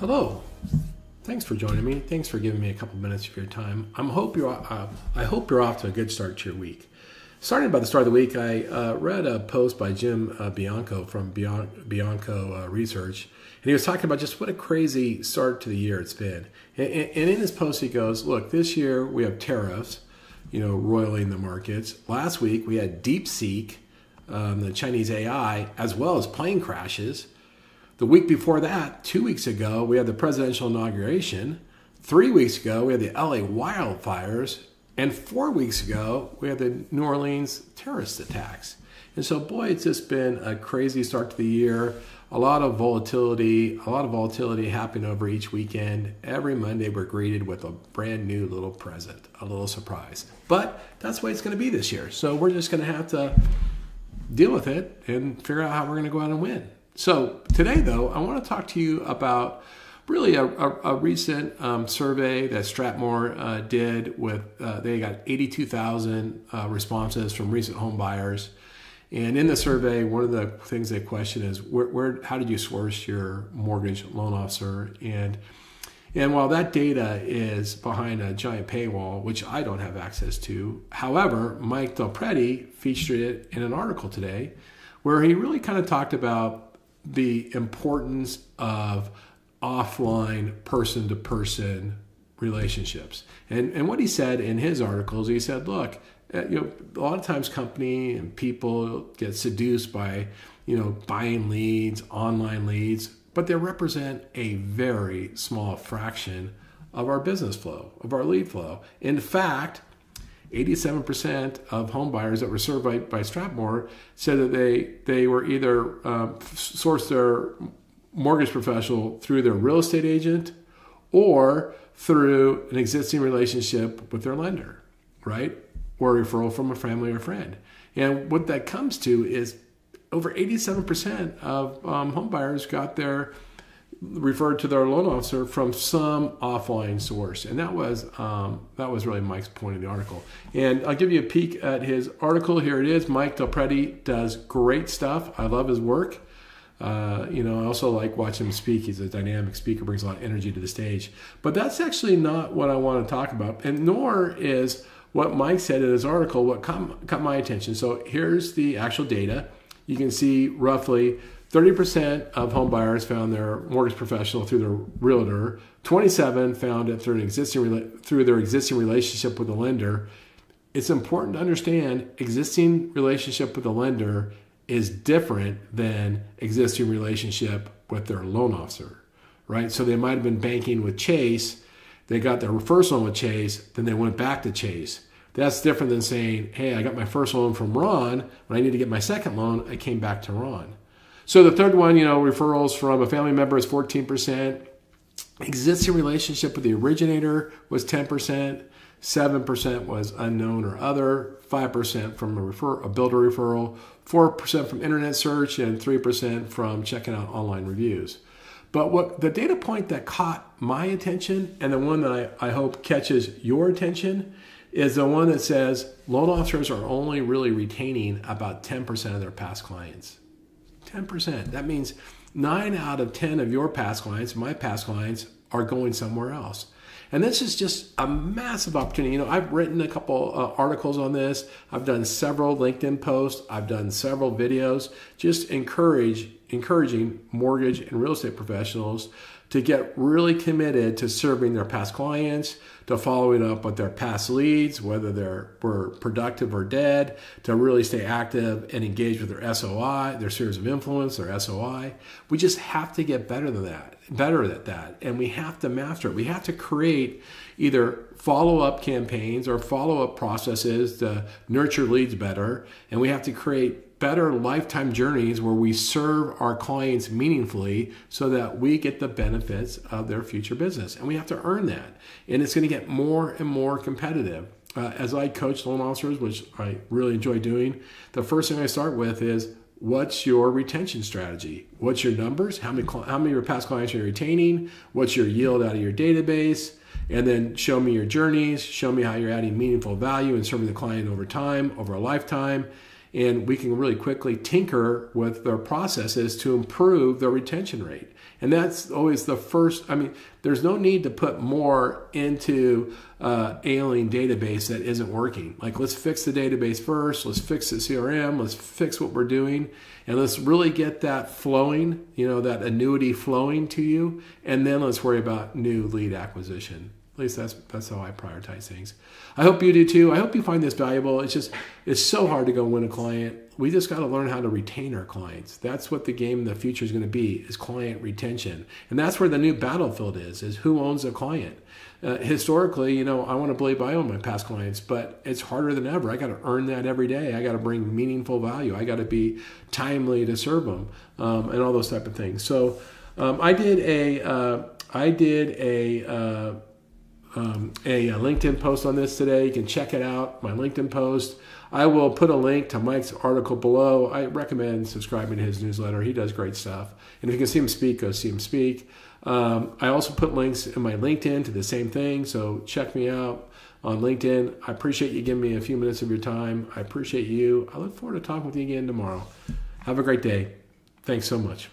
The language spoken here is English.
Hello. Thanks for joining me. Thanks for giving me a couple minutes of your time. I hope you're off to a good start to your week. Starting by the start of the week, I read a post by Jim Bianco from Bianco Research, and he was talking about just what a crazy start to the year it's been. And in his post, he goes, "Look, this year we have tariffs, roiling the markets. Last week we had DeepSeek, the Chinese AI, as well as plane crashes. The week before that, 2 weeks ago, we had the presidential inauguration. 3 weeks ago, we had the LA wildfires. And 4 weeks ago, we had the New Orleans terrorist attacks." And so, boy, it's just been a crazy start to the year. A lot of volatility happening over each weekend. Every Monday, we're greeted with a brand new little present, a little surprise. But that's the way it's going to be this year. So we're just going to have to deal with it and figure out how we're going to go out and win. So today, though, I want to talk to you about really a recent survey that Strathmore did with, they got 82,000 responses from recent home buyers. And in the survey, one of the things they question is, how did you source your mortgage loan officer? And while that data is behind a giant paywall, which I don't have access to, however, Mike DelPrete featured it in an article today where he really kind of talked about the importance of offline person-to-person relationships. And what he said in his articles, he said, look, a lot of times company and people get seduced by, buying leads, online leads, but they represent a very small fraction of our business flow, of our lead flow. In fact, 87% of home buyers that were surveyed by Strathmore said that they were either sourced their mortgage professional through their real estate agent or through an existing relationship with their lender, right? Or a referral from a family or friend. And what that comes to is over 87% of home buyers got referred to their loan officer from some offline source. And that was really Mike's point of the article. And I'll give you a peek at his article. Here it is. Mike DelPrete does great stuff. I love his work. I also like watching him speak. He's a dynamic speaker, brings a lot of energy to the stage. But that's actually not what I want to talk about, and nor is what Mike said in his article what caught my attention. So here's the actual data. You can see roughly 30% of home buyers found their mortgage professional through their realtor. 27 found it through their existing relationship with the lender. It's important to understand existing relationship with the lender is different than existing relationship with their loan officer, right? So they might have been banking with Chase, they got their first loan with Chase, then they went back to Chase. That's different than saying, hey, I got my first loan from Ron, when I need to get my second loan, I came back to Ron. So the third one, referrals from a family member is 14%. Existing relationship with the originator was 10%. 7% was unknown or other. 5% from a builder referral. 4% from internet search, and 3% from checking out online reviews. But what the data point that caught my attention, and the one that I hope catches your attention, is the one that says loan officers are only really retaining about 10% of their past clients. 10%. That means 9 out of 10 of your past clients, my past clients, are going somewhere else. And this is just a massive opportunity. I've written a couple articles on this. I've done several LinkedIn posts. I've done several videos, just encouraging mortgage and real estate professionals to get really committed to serving their past clients, to following up with their past leads, whether were productive or dead, to really stay active and engage with their SOI, their series of influence, their SOI. We just have to get better at that, and we have to master it. We have to create either follow-up campaigns or follow-up processes to nurture leads better, and we have to create better lifetime journeys where we serve our clients meaningfully so that we get the benefits of their future business. And we have to earn that. And it's going to get more and more competitive. As I coach loan officers, which I really enjoy doing, the first thing I start with is, what's your retention strategy? What's your numbers? How many of your past clients are you retaining? What's your yield out of your database? And then show me your journeys. Show me how you're adding meaningful value and serving the client over time, over a lifetime. and we can really quickly tinker with their processes to improve their retention rate. And that's always the first. I mean, there's no need to put more into ailing database that isn't working. Like, let's fix the database first. Let's fix the CRM. Let's fix what we're doing. And let's really get that flowing, that annuity flowing to you. And then let's worry about new lead acquisition. At least that's how I prioritize things. I hope you do too. I hope you find this valuable. It's so hard to go win a client. We just got to learn how to retain our clients. That's what the game in the future is going to be, is client retention. And that's where the new battlefield is who owns a client. Historically, I want to believe I own my past clients, but it's harder than ever. I got to earn that every day. I got to bring meaningful value. I got to be timely to serve them, and all those type of things. So I did a LinkedIn post on this today. You can check it out, my LinkedIn post. I will put a link to Mike's article below. I recommend subscribing to his newsletter. He does great stuff. And if you can see him speak, go see him speak. I also put links in my LinkedIn to the same thing, so check me out on LinkedIn. I appreciate you giving me a few minutes of your time. I appreciate you. I look forward to talking with you again tomorrow. Have a great day. Thanks so much.